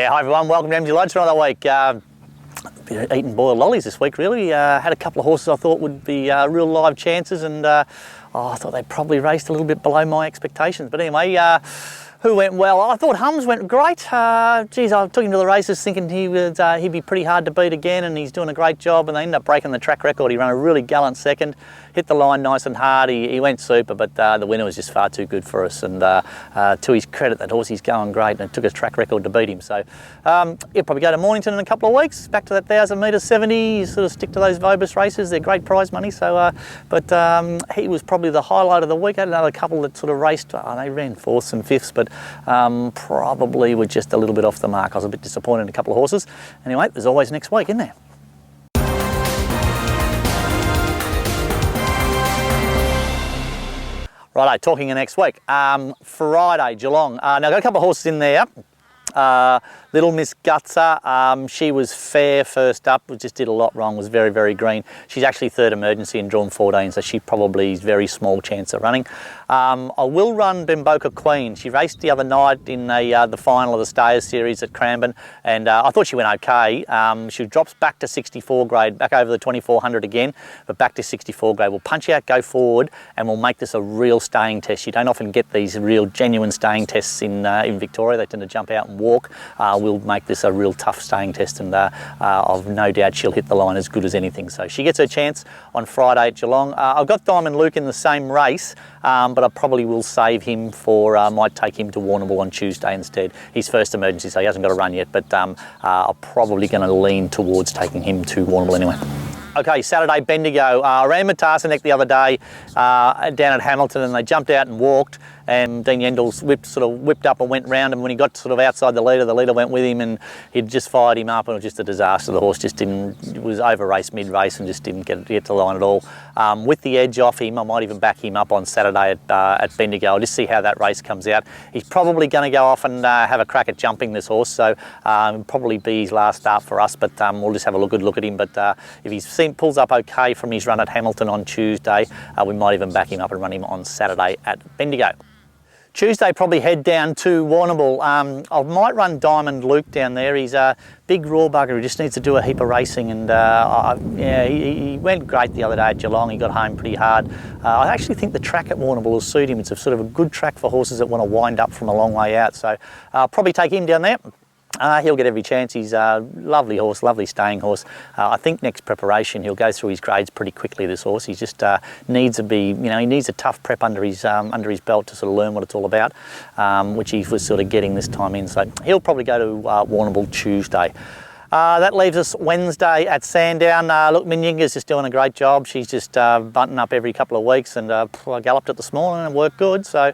Yeah, hi everyone, welcome to Emsley Lodge for another week. Eating boiled lollies this week really. Had a couple of horses I thought would be real live chances, and I thought they probably raced a little bit below my expectations. But anyway, who went well? I thought Humzz went great. Geez, I took him to the races thinking he'd be pretty hard to beat again, and he's doing a great job, and they ended up breaking the track record. He ran a really gallant second, hit the line nice and hard. He went super, but the winner was just far too good for us, and to his credit, that horse, he's going great, and it took his track record to beat him. So he'll probably go to Mornington in a couple of weeks, back to that 1,000 metre 70. You sort of stick to those Vobus races, they're great prize money. So, but he was probably the highlight of the week. I had another couple that sort of raced, they ran fourths and fifths, but probably were just a little bit off the mark. I was a bit disappointed in a couple of horses. Anyway, there's always next week, isn't there? Righto, talking of next week. Friday, Geelong. Now I've got a couple of horses in there. Little Miss Gutser, she was fair first up, just did a lot wrong, was very, very green. She's actually third emergency and drawn 14, so she probably is very small chance of running. I will run Bimboka Queen. She raced the other night in the final of the Stayers series at Cranbourne, and I thought she went okay. She drops back to 64 grade, back over the 2400 again, but back to 64 grade. We'll punch out, go forward, and we'll make this a real staying test. You don't often get these real genuine staying tests in Victoria. They tend to jump out and walk. We'll make this a real tough staying test, and I've no doubt she'll hit the line as good as anything. So she gets her chance on Friday at Geelong. I've got Diamond Luke in the same race, but I probably will save him for, might take him to Warrnambool on Tuesday instead. He's first emergency, so he hasn't got a run yet, but I'm probably going to lean towards taking him to Warrnambool anyway. Okay, Saturday, Bendigo. I ran Matasanek the other day down at Hamilton, and they jumped out and walked, and Dean Yendall sort of whipped up and went round him. When he got sort of outside the leader went with him, and he'd just fired him up, and it was just a disaster. The horse just was over-raced mid-race and just didn't get to the line at all. With the edge off him, I might even back him up on Saturday at Bendigo. I'll just see how that race comes out. He's probably going to go off and have a crack at jumping, this horse, so probably be his last start for us, but we'll just have a good look at him. But if he's pulls up okay from his run at Hamilton on Tuesday, we might even back him up and run him on Saturday at Bendigo. Tuesday, probably head down to Warrnambool. I might run Diamond Luke down there. He's a big raw bugger who just needs to do a heap of racing, and yeah, he went great the other day at Geelong. He got home pretty hard. I actually think the track at Warrnambool will suit him. It's a sort of a good track for horses that want to wind up from a long way out, so I'll probably take him down there. He'll get every chance. He's a lovely horse, lovely staying horse. I think next preparation he'll go through his grades pretty quickly, this horse. He just needs to be, he needs a tough prep under his belt to sort of learn what it's all about, which he was sort of getting this time in. So he'll probably go to Warrnambool Tuesday. That leaves us Wednesday at Sandown. Look, Minyinga's just doing a great job. She's just bunting up every couple of weeks, and I galloped it this morning and it worked good. So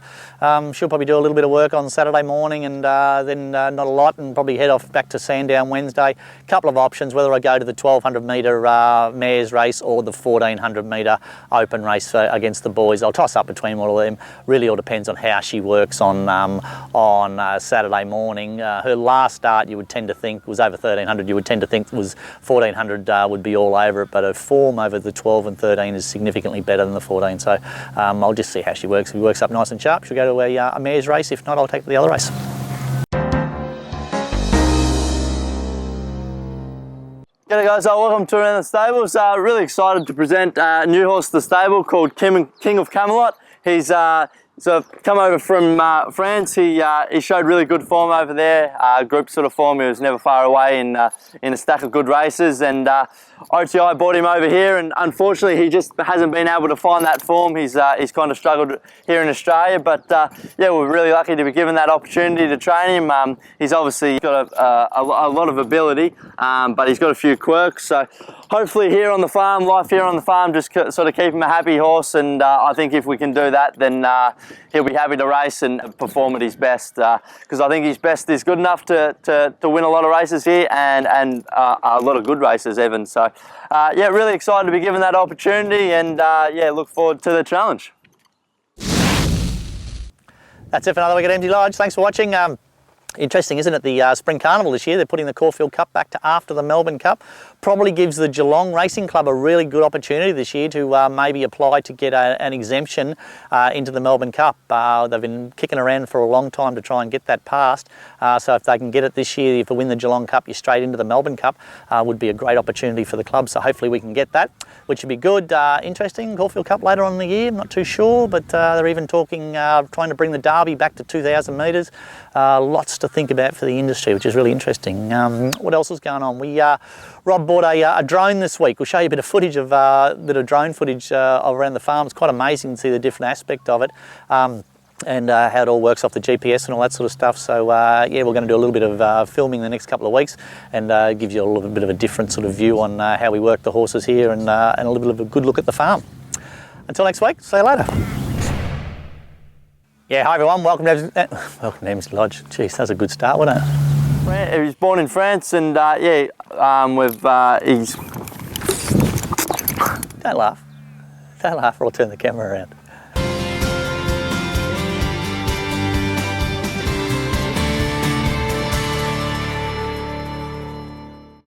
she'll probably do a little bit of work on Saturday morning, and then not a lot, and probably head off back to Sandown Wednesday. Couple of options, whether I go to the 1200 metre mares race or the 1400 metre open race against the boys. I'll toss up between all of them. Really all depends on how she works on Saturday morning. Her last start, you would tend to think, was over 1300. You would tend to think was 1400 would be all over it, but her form over the 12 and 13 is significantly better than the 14. So I'll just see how she works. If she works up nice and sharp, she'll go to a mares race. If not, I'll take the other race. G'day guys, welcome to Around the Stables. Really excited to present a new horse to the stable called King of Camelot. He's come over from France. He showed really good form over there, group sort of form. He was never far away in a stack of good races, and OTI brought him over here, and unfortunately he just hasn't been able to find that form. He's kind of struggled here in Australia, but yeah, we're really lucky to be given that opportunity to train him. He's obviously got a lot of ability, but he's got a few quirks, so hopefully here on the farm, life here on the farm, just sort of keep him a happy horse, and I think if we can do that, then he'll be happy to race and perform at his best, because I think his best is good enough to win a lot of races here, and a lot of good races even. So yeah, really excited to be given that opportunity, and yeah, look forward to the challenge. That's it for another week at Emsley Lodge. Thanks for watching. Interesting, isn't it? The Spring Carnival this year, they're putting the Caulfield Cup back to after the Melbourne Cup. Probably gives the Geelong Racing Club a really good opportunity this year to maybe apply to get an exemption into the Melbourne Cup. They've been kicking around for a long time to try and get that passed. So if they can get it this year, if they win the Geelong Cup, you're straight into the Melbourne Cup. Would be a great opportunity for the club. So hopefully we can get that, which would be good. Interesting, Caulfield Cup later on in the year, I'm not too sure, but they're even talking, trying to bring the Derby back to 2,000 metres. Lots to think about for the industry, which is really interesting. What else is going on? Rob bought a drone this week. We'll show you a bit of footage of drone footage around the farm. It's quite amazing to see the different aspect of it. And how it all works off the GPS and all that sort of stuff. So yeah, we're going to do a little bit of filming the next couple of weeks and give you a little bit of a different sort of view on how we work the horses here and a little bit of a good look at the farm. Until next week, see you later. Yeah, hi everyone, welcome to Emsley Lodge. Jeez, that's a good start, wasn't it? He was born in France and he's... Don't laugh or I'll turn the camera around.